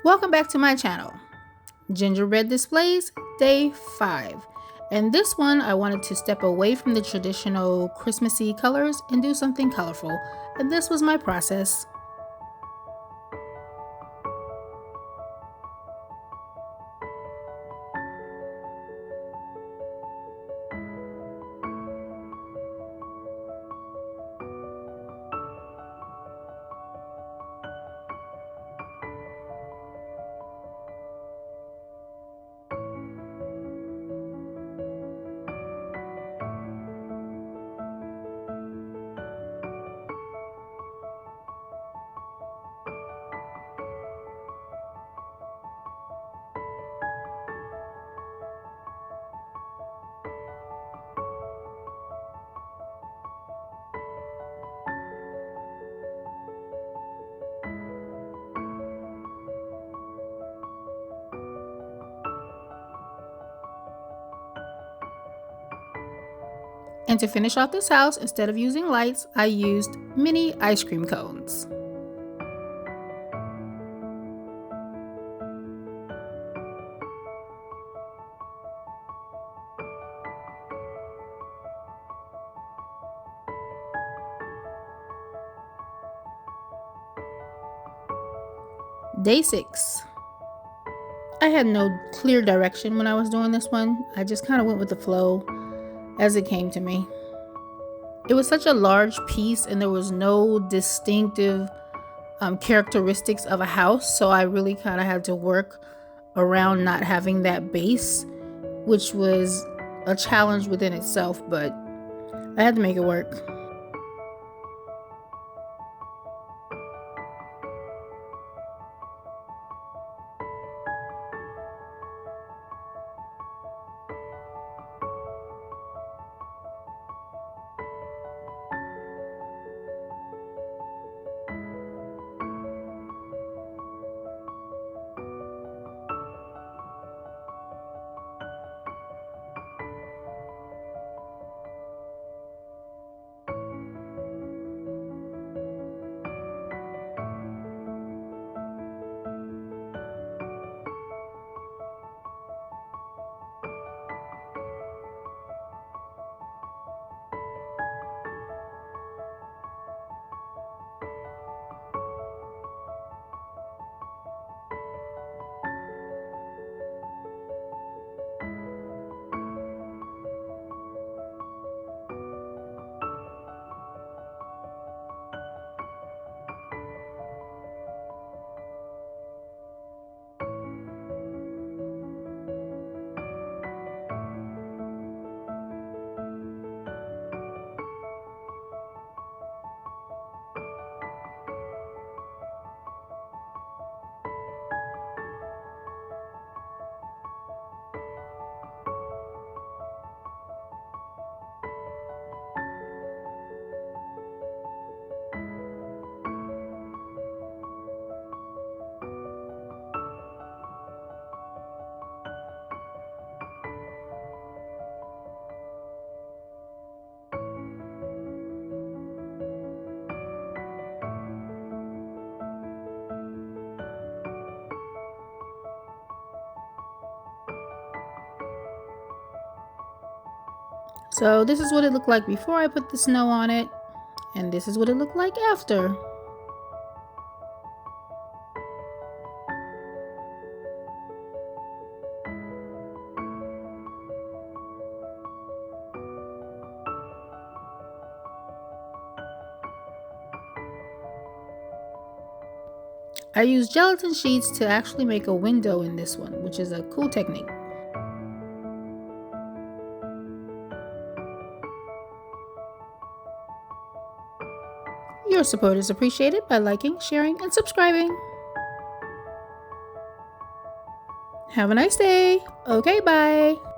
Welcome back to my channel, Gingerbread Displays, Day 5. And this one, I wanted to step away from the traditional Christmassy colors and do something colorful. And this was my process. And to finish off this house, instead of using lights, I used mini ice cream cones. Day 6. I had no clear direction when I was doing this one. I just kind of went with the flow as it came to me. It was such a large piece and there was no distinctive characteristics of a house, so I really kind of had to work around not having that base, which was a challenge within itself, but I had to make it work. So this is what it looked like before I put the snow on it, and this is what it looked like after. I used gelatin sheets to actually make a window in this one, which is a cool technique. Your support is appreciated by liking, sharing, and subscribing. Have a nice day. Okay, bye.